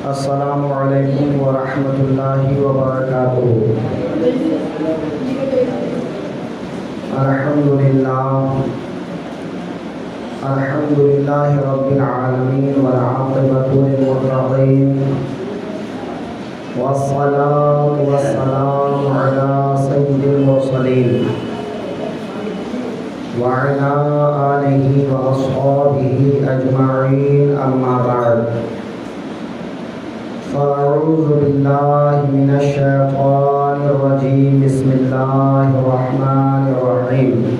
السلام علیکم ورحمۃ اللہ وبرکاتہ۔ الحمد للہ رب العالمین والعاقبۃ للمتقین والصلاة والسلام علی سید المرسلین وعلی آلہ واصحابہ اجمعین، اما بعد فاعوذ باللہ من الشیطان الرجیم، بسم اللہ الرحمن الرحیم۔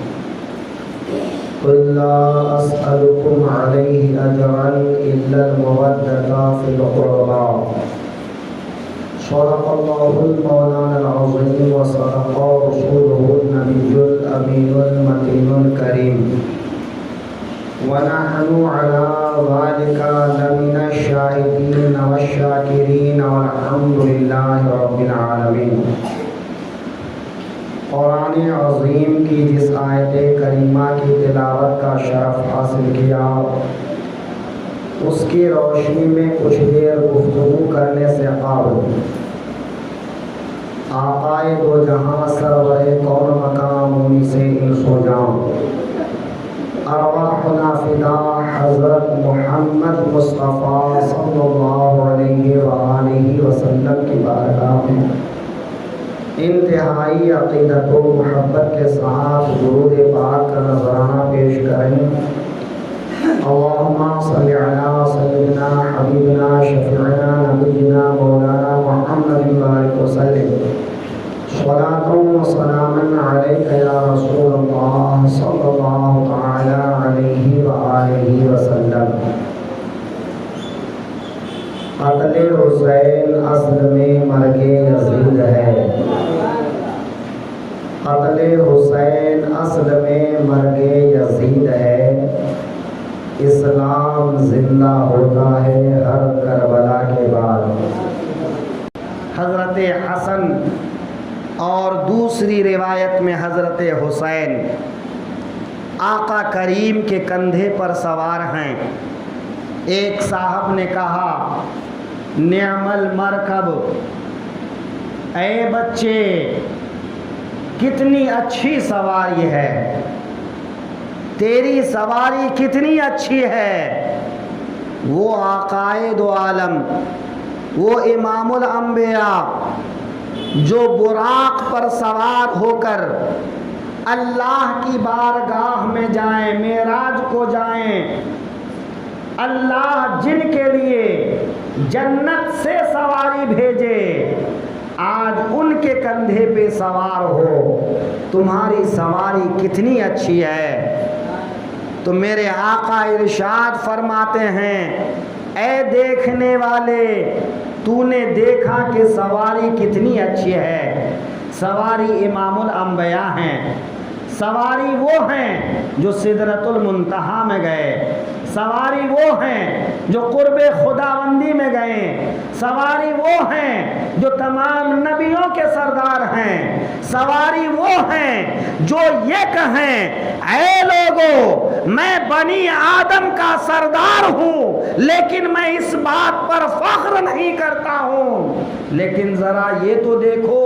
قل لا اسألكم علیہ اجرا الا المودۃ فی القربى۔ صدق اللہ المولانا العظیم وصدق رسولہ النبی الامین المتین الکریم، ونحن على ذلك لمن الشاهدين والشاكرين والحمد لله رب العالمين۔ قرآن عظیم کی جس آیت کریمہ کی تلاوت کا شرف حاصل کیا، اس کی روشنی میں کچھ دیر گفتگو کرنے سے قابل آقائے دو جہاں سرور کون مقام انہی سے انس و جان، ارواحنا فدا حضرت محمد مصطفیٰ صلی اللہ علیہ وآلہ وسلم کی بارگاہ میں انتہائی عقیدت و محبت کے ساتھ درود پاک کا نذرانہ پیش کریں۔ اللہم صلی علی سیدنا حبیبنا شفیعنا نبینا مولانا محمد بارک وسلم، صلاۃ و سلاما علیک یا رسول اللہ صلی اللہ تعالی علیہ وآلہ وسلم۔ قتل حسین اصل میں مرگ یزید ہے، قتل حسین اصل میں مرگ یزید ہے، اسلام زندہ ہوتا ہے ہر کربلا کے بعد۔ حضرت حسن اور دوسری روایت میں حضرت حسین آقا کریم کے کندھے پر سوار ہیں۔ ایک صاحب نے کہا، نعم المرکب، اے بچے کتنی اچھی سواری ہے، تیری سواری کتنی اچھی ہے۔ وہ آقائے دو عالم، وہ امام الانبیاء جو براق پر سوار ہو کر اللہ کی بارگاہ میں جائیں، معراج کو جائیں، اللہ جن کے لیے جنت سے سواری بھیجے، آج ان کے کندھے پہ سوار ہو، تمہاری سواری کتنی اچھی ہے۔ تو میرے آقا ارشاد فرماتے ہیں، اے دیکھنے والے، تو نے دیکھا کہ سواری کتنی اچھی ہے۔ سواری امام الانبیاء ہیں، سواری وہ ہیں جو سدرۃ المنتہا میں گئے، سواری وہ ہیں جو قرب خداوندی میں گئے، سواری وہ ہیں جو تمام نبیوں کے سردار ہیں، سواری وہ ہیں جو یہ کہیں، اے لوگو میں بنی آدم کا سردار ہوں، لیکن میں اس بات پر فخر نہیں کرتا ہوں، لیکن ذرا یہ تو دیکھو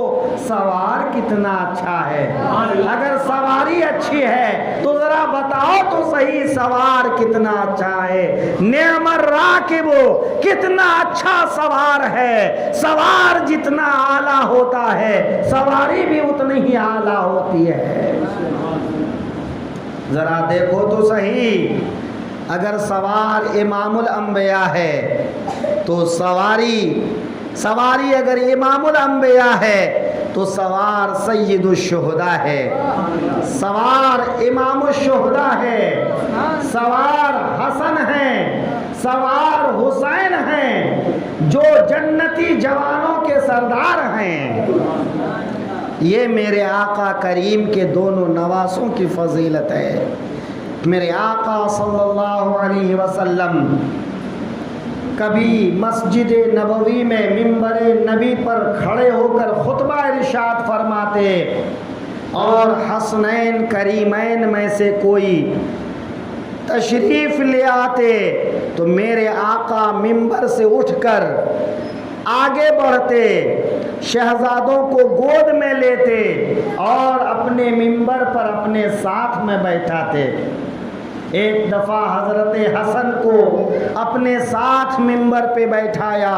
سوار کتنا اچھا ہے۔ اگر سواری اچھی ہے تو ذرا بتاؤ تو صحیح سوار کتنا اچھا ہے۔ نعم الراکب، کتنا اچھا سوار ہے۔ سوار جتنا اعلیٰ ہوتا ہے سواری بھی اتنی ہی اعلیٰ ہوتی ہے۔ ذرا دیکھو تو صحیح، اگر سوار امام الانبیاء ہے تو سواری اگر امام الانبیاء ہے تو سوار سید الشہداء ہے، سوار امام الشہداء ہے، سوار حسن ہیں، سوار حسین ہیں، جو جنتی جوانوں کے سردار ہیں۔ یہ میرے آقا کریم کے دونوں نواسوں کی فضیلت ہے۔ میرے آقا صلی اللہ علیہ وسلم کبھی مسجد نبوی میں منبر نبی پر کھڑے ہو کر خطبہ ارشاد فرماتے، اور حسنین کریمین میں سے کوئی تشریف لے آتے تو میرے آقا منبر سے اٹھ کر آگے بڑھتے، شہزادوں کو گود میں لیتے اور اپنے منبر پر اپنے ساتھ میں بیٹھاتے۔ ایک دفعہ حضرت حسن کو اپنے ساتھ منبر پہ بیٹھایا۔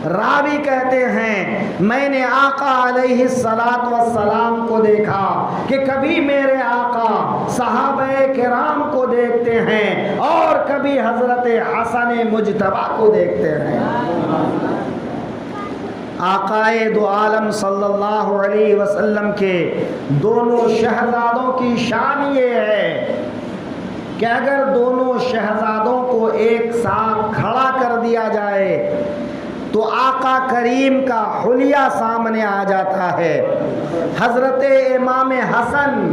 راوی کہتے ہیں میں نے آقا علیہ الصلاۃ والسلام کو دیکھا کہ کبھی میرے آقا صحابہ کرام کو دیکھتے ہیں اور کبھی حضرت حسن مجتبی کو دیکھتے ہیں۔ آقائے دو عالم صلی اللہ علیہ وسلم کے دونوں شہزادوں کی شان یہ ہے کہ اگر دونوں شہزادوں کو ایک ساتھ کھڑا کر دیا جائے تو آقا کریم کا حلیہ سامنے آ جاتا ہے۔ حضرت امام حسن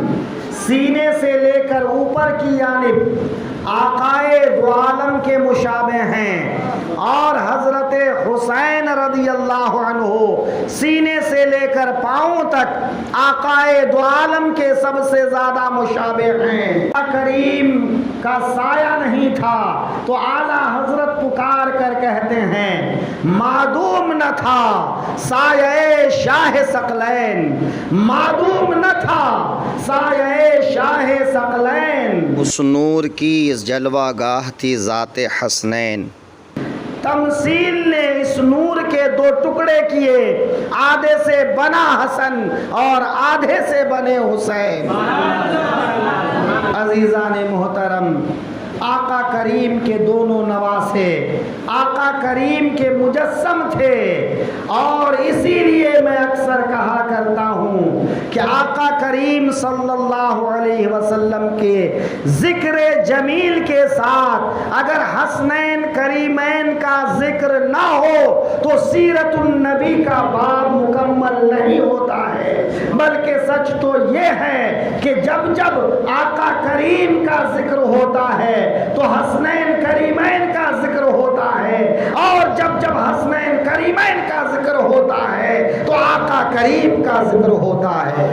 سینے سے لے کر اوپر کی جانب آقائے دو عالم کے مشابہ ہیں، اور حضرت حسین رضی اللہ عنہ سینے سے لے کر پاؤں تک آقائے دو عالم کے سب سے زیادہ مشابہ ہیں۔ کریم کا سایہ نہیں تھا تو اعلیٰ حضرت پکار کر کہتے ہیں معدوم نہ تھا سایہ شاہ ثقلین، معدوم نہ تھا سایہ شاہ ثقلین، اس نور کی اس جلوہ گاہ تھی ذات حسنین۔ تمثیل نے اس نور کے دو ٹکڑے کیے، آدھے سے بنا حسن اور آدھے سے بنے حسین۔ عزیزان محترم، آقا کریم کے دونوں نواسے آقا کریم کے مجسم تھے، اور اسی لیے میں اکثر کہا کرتا ہوں کہ آقا کریم صلی اللہ علیہ وسلم کے ذکر جمیل کے ساتھ اگر حسنین کریمین کا ذکر نہ ہو تو سیرت النبی کا باب مکمل نہیں ہوتا ہے، بلکہ سچ تو یہ ہے کہ جب جب آقا کریم کا ذکر ہوتا ہے تو حسنین کریمین کا ذکر ہوتا ہے، اور جب جب حسنین کریمین کا ذکر ہوتا ہے تو آقا کریم کا ذکر ہوتا ہے۔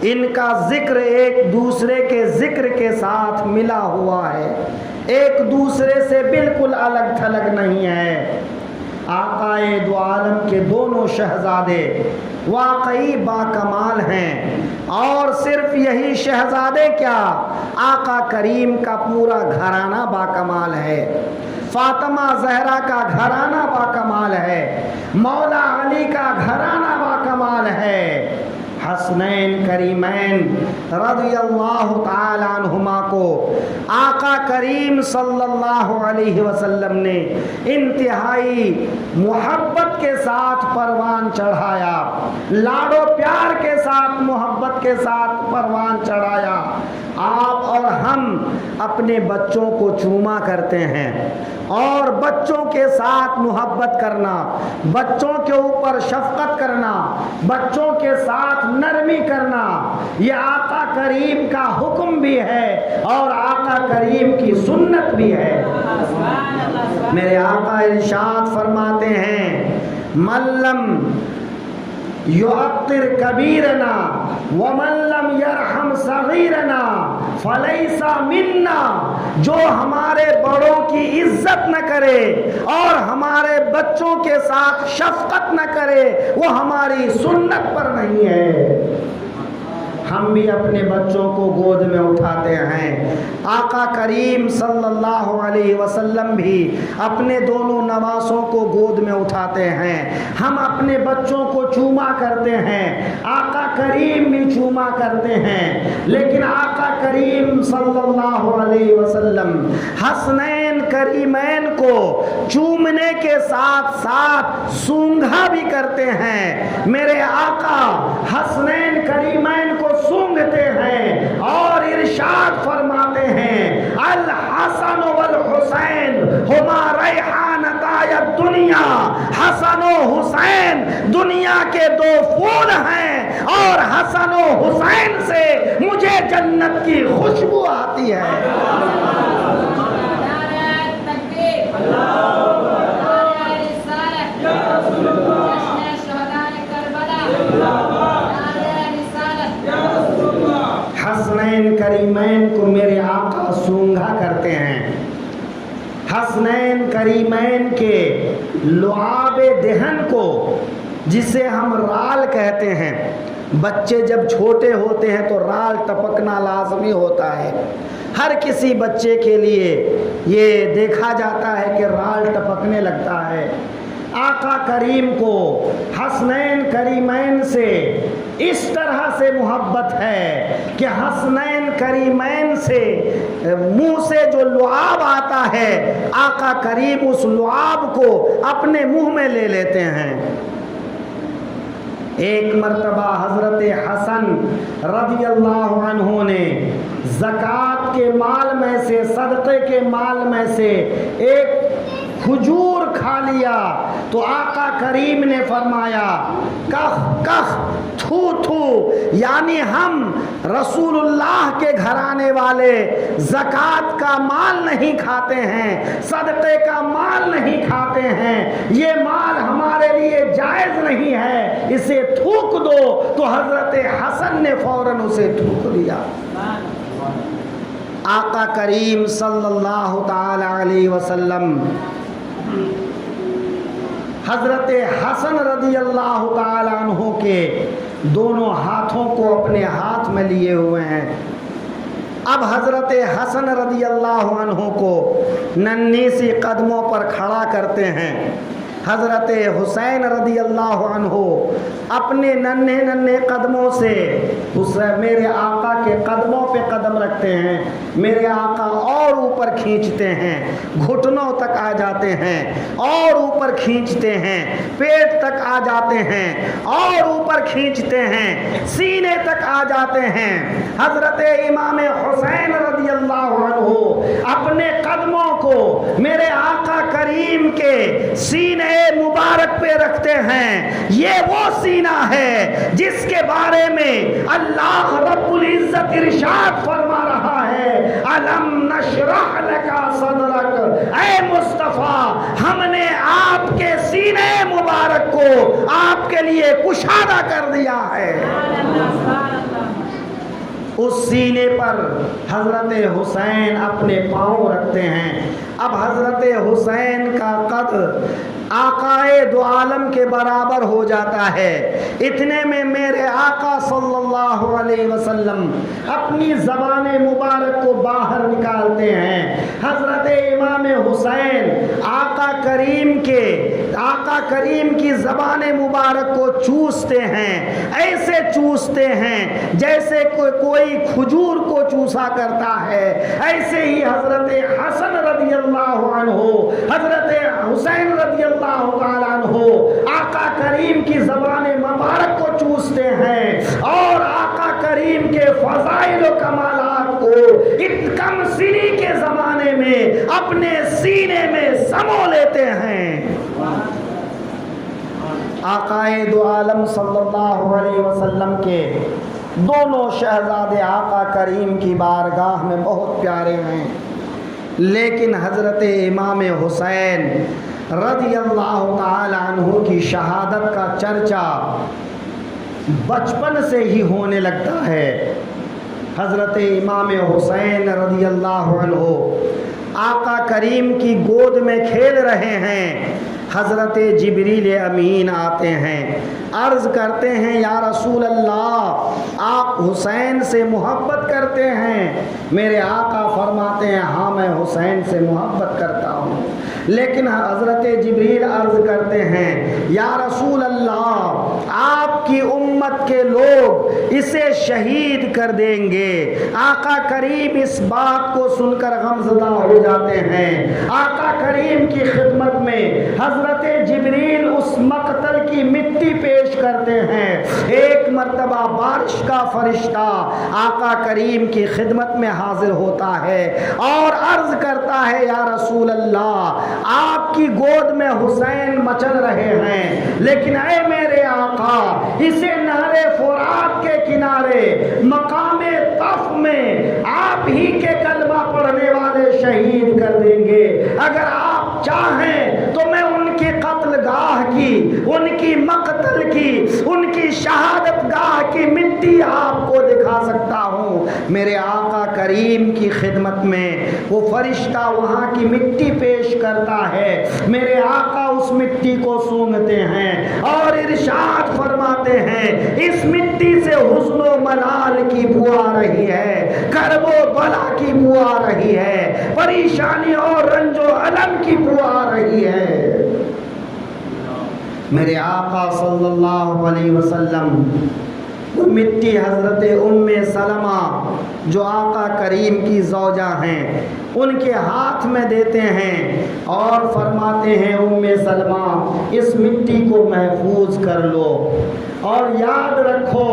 ان کا ذکر ایک دوسرے کے ذکر کے ساتھ ملا ہوا ہے، ایک دوسرے سے بالکل الگ تھلگ نہیں ہے۔ آقائے دو عالم کے دونوں شہزادے واقعی با کمال ہیں، اور صرف یہی شہزادے کیا، آقا کریم کا پورا گھرانہ با کمال ہے۔ فاطمہ زہرا کا گھرانہ با کمال ہے، مولا علی کا گھرانہ با کمال ہے۔ حسنین کریمین رضی اللہ تعالی عنہما کو آقا کریم صلی اللہ علیہ وسلم نے انتہائی محبت کے ساتھ پروان چڑھایا، لاڈو پیار کے ساتھ محبت کے ساتھ پروان چڑھایا۔ آپ اور ہم اپنے بچوں کو چوما کرتے ہیں، اور بچوں کے ساتھ محبت کرنا، بچوں کے اوپر شفقت کرنا، بچوں کے ساتھ نرمی کرنا، یہ آقا کریم کا حکم بھی ہے اور آقا کریم کی سنت بھی ہے۔ میرے آقا ارشاد فرماتے ہیں من لم یعقر کبیرنا ومن لم یرحم صغیرنا فلیس منا، جو ہمارے بڑوں کی عزت نہ کرے اور ہمارے بچوں کے ساتھ شفقت نہ کرے وہ ہماری سنت پر نہیں ہے۔ ہم بھی اپنے بچوں کو گود میں اٹھاتے ہیں، آقا کریم صلی اللہ علیہ وسلم بھی اپنے دونوں نواسوں کو گود میں اٹھاتے ہیں۔ ہم اپنے بچوں کو چوما کرتے ہیں، آقا کریم بھی چوما کرتے ہیں، لیکن آقا کریم صلی اللہ علیہ وسلم حسنین کریمین کو چومنے کے ساتھ ساتھ سونگھا بھی کرتے ہیں۔ میرے آقا حسنین کریمین کو سونگتے ہیں اور ارشاد فرماتے ہیں الحسن والحسین ہما ریحانتای الدنیا، حسن و حسین دنیا کے دو پھول ہیں، اور حسن و حسین سے مجھے جنت کی خوشبو آتی ہے۔ حسنین کریمین کو میرے آقا کے لعاب دہن کو، جسے ہم رال کہتے ہیں، بچے جب چھوٹے ہوتے ہیں تو رال ٹپکنا لازمی ہوتا ہے، ہر کسی بچے کے لیے یہ دیکھا جاتا ہے کہ رال ٹپکنے لگتا ہے۔ آقا کریم کو حسنین کریمین سے اس طرح سے محبت ہے کہ حسنین کریمین سے منہ سے جو لعاب آتا ہے، آقا کریم اس لعاب کو اپنے منہ میں لے لیتے ہیں۔ ایک مرتبہ حضرت حسن رضی اللہ عنہ نے زکوٰۃ کے مال میں سے، صدقے کے مال میں سے ایک کھجور کھا لیا تو آقا کریم نے فرمایا کخ کخ تھو تھو، یعنی ہم رسول اللہ کے گھرانے والے زکوٰۃ کا مال نہیں کھاتے ہیں، صدقے کا مال نہیں کھاتے ہیں، یہ مال ہمارے لیے جائز نہیں ہے، اسے تھوک دو۔ تو حضرت حسن نے فوراً اسے تھوک دیا۔ آقا کریم صلی اللہ تعالی علیہ وسلم حضرت حسن رضی اللہ تعالی عنہ کے دونوں ہاتھوں کو اپنے ہاتھ میں لیے ہوئے ہیں۔ اب حضرت حسن رضی اللہ عنہ کو ننھی سی قدموں پر کھڑا کرتے ہیں، حضرت حسین رضی اللہ عنہ اپنے ننھے ننھے قدموں سے میرے آقا کے قدموں پہ قدم رکھتے ہیں، میرے آقا اور اوپر کھینچتے ہیں، گھٹنوں تک آ جاتے ہیں اور اوپر کھینچتے ہیں، پیٹ تک آ جاتے ہیں اور اوپر کھینچتے ہیں، سینے تک آ جاتے ہیں۔ حضرت امام حسین رضی اللہ عنہ اپنے قدموں کو میرے آقا کریم کے سینے مبارک پہ رکھتے ہیں۔ یہ وہ سینہ ہے جس کے بارے میں اللہ رب العزت ارشاد فرما رہا ہے، الم نشرح لک صدرک، اے مصطفیٰ ہم نے آپ کے سینے مبارک کو آپ کے لیے کشادہ کر دیا ہے۔ اس سینے پر حضرت حسین اپنے پاؤں رکھتے ہیں۔ اب حضرت حسین کا قد آقائے دو عالم کے برابر ہو جاتا ہے۔ اتنے میں میرے آقا صلی اللہ علیہ وسلم اپنی زبان مبارک کو باہر نکالتے ہیں۔ حضرت امام حسین آقا کریم کی زبان مبارک کو چوستے ہیں، ایسے چوستے ہیں جیسے کوئی کھجور کو چوسا کرتا ہے۔ ایسے ہی حضرت حسن رضی اللہ عنہ، حضرت حسین رضی اللہ تعالیٰ عنہ آقا کریم کی زبان مبارک کو چوستے ہیں اور آقا کریم کے فضائل و کمالات کو کم سنی کے زمانے میں اپنے سینے میں سمو لیتے ہیں۔ آقائے دو عالم صلی اللہ علیہ وسلم کے دونوں شہزادے آقا کریم کی بارگاہ میں بہت پیارے ہیں، لیکن حضرت امام حسین رضی اللہ تعالی عنہ کی شہادت کا چرچا بچپن سے ہی ہونے لگتا ہے۔ حضرت امام حسین رضی اللہ عنہ آقا کریم کی گود میں کھیل رہے ہیں، حضرت جبریل امین آتے ہیں، عرض کرتے ہیں یا رسول اللہ آپ حسین سے محبت کرتے ہیں؟ میرے آقا فرماتے ہیں ہاں میں حسین سے محبت کرتا ہوں، لیکن حضرت جبریل عرض کرتے ہیں یا رسول اللہ آپ کی امت کے لوگ اسے شہید کر دیں گے۔ آقا کریم اس بات کو سن کر غمزدہ ہو جاتے ہیں۔ آقا کریم کی خدمت میں حضرت جبریل اس مقتل کی مٹی پیش کرتے ہیں۔ ایک مرتبہ بارش کا فرشتہ آقا کریم کی خدمت میں حاضر ہوتا ہے اور عرض کرتا ہے یا رسول اللہ آپ کی گود میں حسین مچل رہے ہیں، لیکن اے میرے آقا اسے نہر فرات کے کنارے مقام طف میں آپ ہی کے کلمہ پڑھنے والے شہید کر دیں گے۔ اگر آپ چاہیں تو میں ان کی قتل گاہ کی، ان کی مقتل کی، ان کی شہادت گاہ کی مٹی آپ کو دکھا سکتا ہوں۔ میرے آقا کریم کی کی خدمت میں وہ فرشتہ وہاں کی مٹی پیش کرتا ہے، میرے آقا اس مٹی کو سونگھتے ہیں اور ارشاد فرماتے ہیں اس مٹی سے حزن و ملال کی بو آ رہی ہے، کرب و بلا کی بو آ رہی ہے، پریشانی اور رنج و الم کی بو آ رہی ہے۔ میرے آقا صلی اللہ علیہ وسلم وہ مٹی حضرت ام سلمہ جو آقا کریم کی زوجہ ہیں ان کے ہاتھ میں دیتے ہیں اور فرماتے ہیں ام سلمہ اس مٹی کو محفوظ کر لو اور یاد رکھو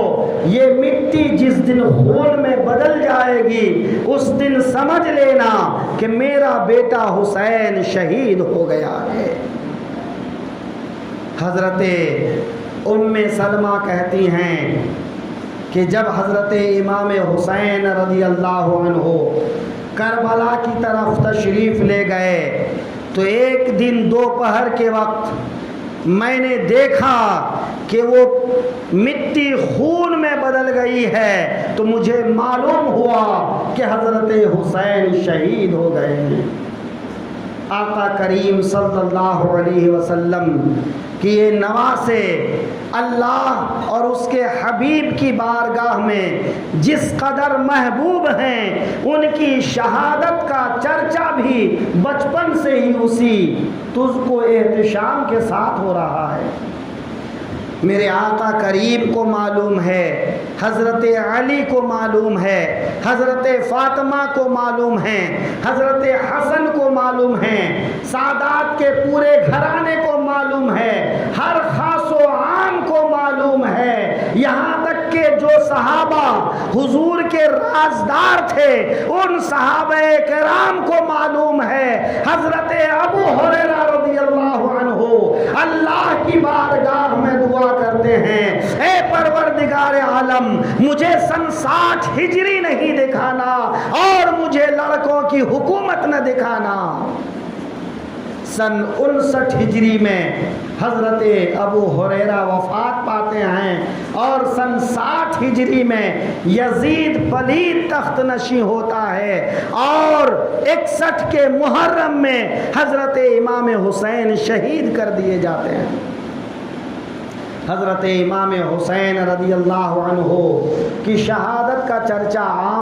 یہ مٹی جس دن خون میں بدل جائے گی اس دن سمجھ لینا کہ میرا بیٹا حسین شہید ہو گیا ہے۔ حضرت ام سلمہ کہتی ہیں کہ جب حضرت امام حسین رضی اللہ عنہ کربلا کی طرف تشریف لے گئے تو ایک دن دوپہر کے وقت میں نے دیکھا کہ وہ مٹی خون میں بدل گئی ہے تو مجھے معلوم ہوا کہ حضرت حسین شہید ہو گئے ہیں۔ آقا کریم صلی اللہ علیہ وسلم کہ یہ نواسے اللہ اور اس کے حبیب کی بارگاہ میں جس قدر محبوب ہیں ان کی شہادت کا چرچا بھی بچپن سے ہی اسی تجھ کو احتشام کے ساتھ ہو رہا ہے۔ میرے آقا کریم کو معلوم ہے، حضرت علی کو معلوم ہے، حضرت فاطمہ کو معلوم ہے، حضرت حسن کو معلوم ہے، سادات کے پورے گھرانے کو معلوم ہے، ہر خاص و عام کو معلوم ہے، یہاں تک کہ جو صحابہ حضور کے رازدار تھے ان صحابہ کرام کو معلوم ہے۔ حضرت ابو ہریرہ رضی اللہ عنہ اللہ کی بارگاہ میں دعا کرتے ہیں اے پروردگار عالم مجھے سن 60 ہجری نہیں دکھانا اور مجھے لڑکوں کی حکومت نہ دکھانا۔ سن 59 ہجری میں حضرت ابو ہریرہ وفات پاتے ہیں اور سن 60 ہجری میں یزید پلید تخت نشین ہوتا ہے اور 61 کے محرم میں حضرت امام حسین شہید کر دیے جاتے ہیں۔ حضرت امام حسین رضی اللہ عنہ کی شہادت کا چرچا عام